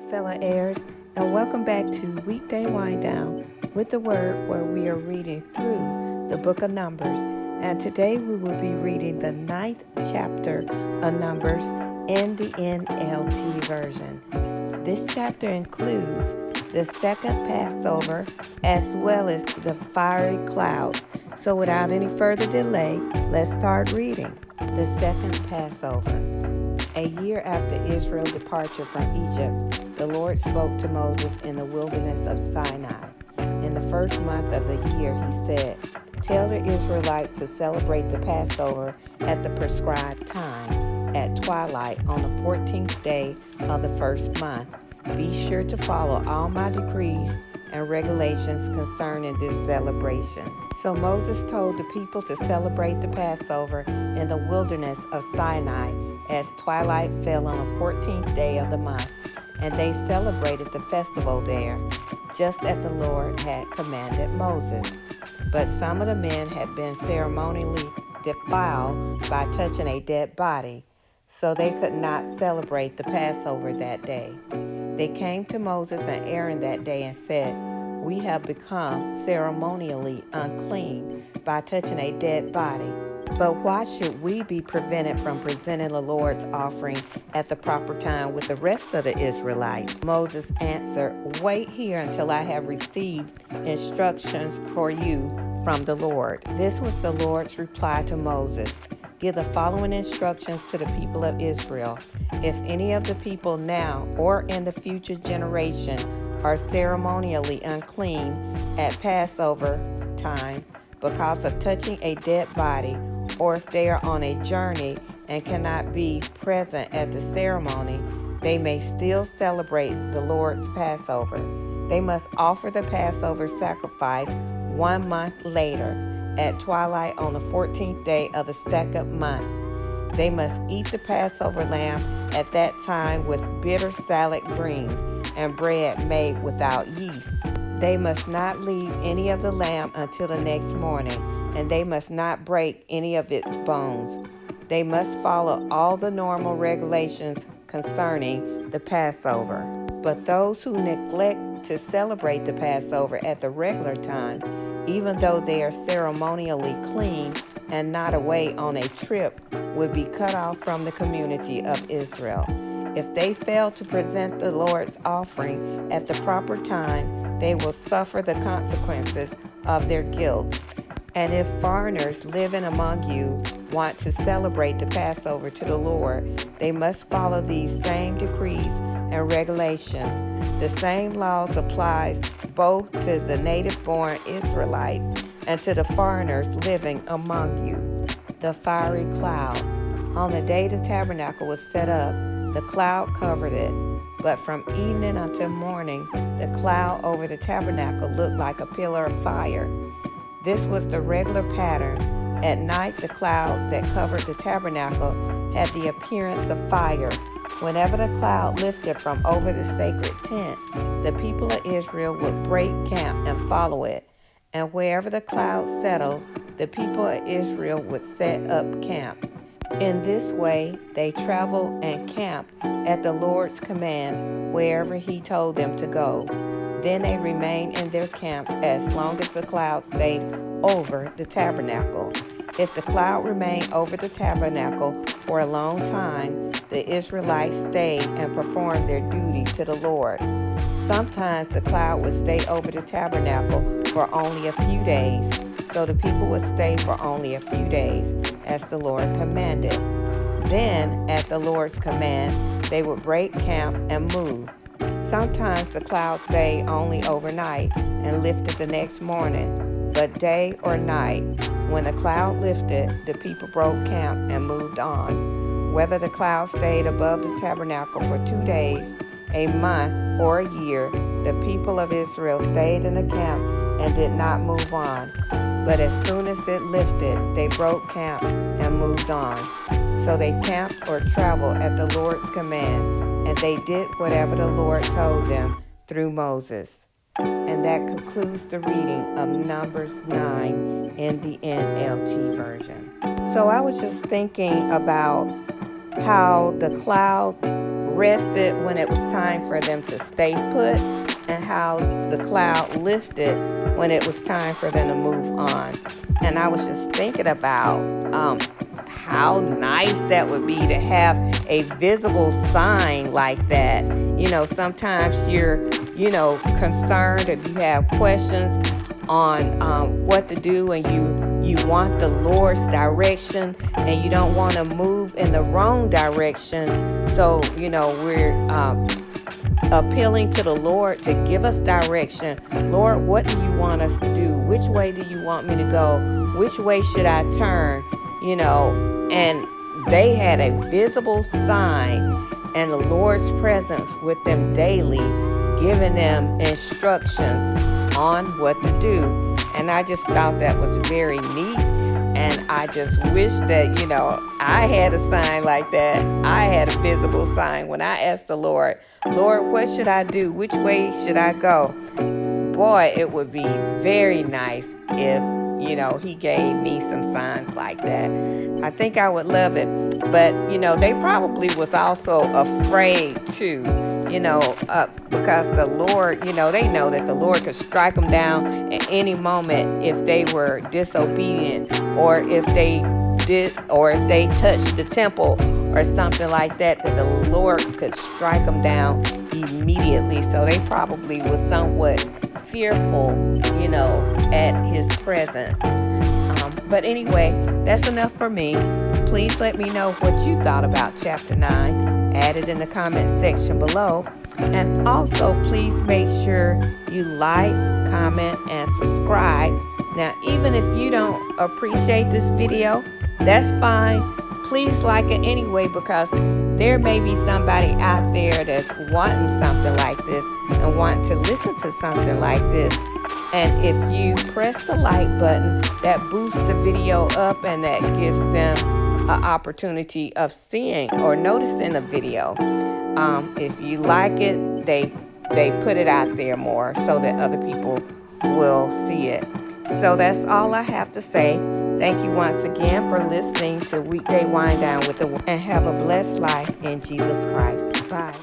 fellow heirs, and welcome back to Weekday Wind Down with the Word, where we are reading through the book of Numbers. And today we will be reading the 9th chapter of Numbers in the NLT version. This chapter includes the second Passover as well as the fiery cloud. So without any further delay, let's start reading. The second Passover. A year after Israel's departure from Egypt, the Lord spoke to Moses in the wilderness of Sinai. In the first month of the year, he said, "Tell the Israelites to celebrate the Passover at the prescribed time, at twilight on the 14th day of the first month. Be sure to follow all my decrees and regulations concerning this celebration." So Moses told the people to celebrate the Passover in the wilderness of Sinai as twilight fell on the 14th day of the month, and they celebrated the festival there, just as the Lord had commanded Moses. But some of the men had been ceremonially defiled by touching a dead body, so they could not celebrate the Passover that day. They came to Moses and Aaron that day and said, "We have become ceremonially unclean by touching a dead body. But why should we be prevented from presenting the Lord's offering at the proper time with the rest of the Israelites?" Moses answered, "Wait here until I have received instructions for you from the Lord." This was the Lord's reply to Moses. "Give the following instructions to the people of Israel. If any of the people now or in the future generation are ceremonially unclean at Passover time because of touching a dead body, or if they are on a journey and cannot be present at the ceremony, they may still celebrate the Lord's Passover. They must offer the Passover sacrifice 1 month later, at twilight on the 14th day of the second month. They must eat the Passover lamb at that time with bitter salad greens and bread made without yeast. They must not leave any of the lamb until the next morning, and they must not break any of its bones. They must follow all the normal regulations concerning the Passover. But those who neglect to celebrate the Passover at the regular time, even though they are ceremonially clean and not away on a trip, would be cut off from the community of Israel. If they fail to present the Lord's offering at the proper time, they will suffer the consequences of their guilt. And if foreigners living among you want to celebrate the Passover to the Lord, they must follow these same decrees and regulations. The same laws applies both to the native-born Israelites and to the foreigners living among you. The fiery cloud. On the day the tabernacle was set up, the cloud covered it. But from evening until morning, the cloud over the tabernacle looked like a pillar of fire. This was the regular pattern. At night, the cloud that covered the tabernacle had the appearance of fire. Whenever the cloud lifted from over the sacred tent, the people of Israel would break camp and follow it. And wherever the cloud settled, the people of Israel would set up camp. In this way, they traveled and camped at the Lord's command wherever he told them to go. Then they remained in their camps as long as the cloud stayed over the tabernacle. If the cloud remained over the tabernacle for a long time, the Israelites stayed and performed their duty to the Lord. Sometimes the cloud would stay over the tabernacle for only a few days, so the people would stay for only a few days, as the Lord commanded. Then, at the Lord's command, they would break camp and move. Sometimes the cloud stayed only overnight and lifted the next morning, but day or night, when the cloud lifted, the people broke camp and moved on. Whether the cloud stayed above the tabernacle for 2 days, a month, or a year, the people of Israel stayed in the camp and did not move on. But as soon as it lifted, they broke camp and moved on. So they camped or traveled at the Lord's command, and they did whatever the Lord told them through Moses. And that concludes the reading of Numbers 9 in the NLT version. So I was just thinking about how the cloud rested when it was time for them to stay put, and how the cloud lifted when it was time for them to move on. And I was just thinking about how nice that would be to have a visible sign like that. Sometimes you're, concerned, if you have questions on what to do, and you want the Lord's direction, and you don't want to move in the wrong direction. So, we're appealing to the Lord to give us direction. Lord, what do you want us to do? Which way do you want me to go? Which way should I turn? And they had a visible sign and the Lord's presence with them daily, giving them instructions on what to do. And I just thought that was very neat. And I just wish that, I had a sign like that. I had a visible sign when I asked the Lord, what should I do? Which way should I go? Boy, it would be very nice if, he gave me some signs like that. I think I would love it. But, they probably was also afraid too, because the Lord, they know that the Lord could strike them down at any moment if they were disobedient, or if they touched the temple or something like that, that the Lord could strike them down immediately. So they probably was somewhat fearful, at his presence. But anyway, that's enough for me. Please let me know what you thought about chapter 9. Add it in the comment section below. And also, please make sure you like, comment, and subscribe. Now, even if you don't appreciate this video, that's fine. Please like it anyway, because there may be somebody out there that's wanting something like this and wanting to listen to something like this. And if you press the like button, that boosts the video up, and that gives them an opportunity of seeing or noticing a video. If you like it, they put it out there more so that other people will see it. So that's all I have to say. Thank you once again for listening to Weekday Wind Down with the, and have a blessed life in Jesus Christ. Bye.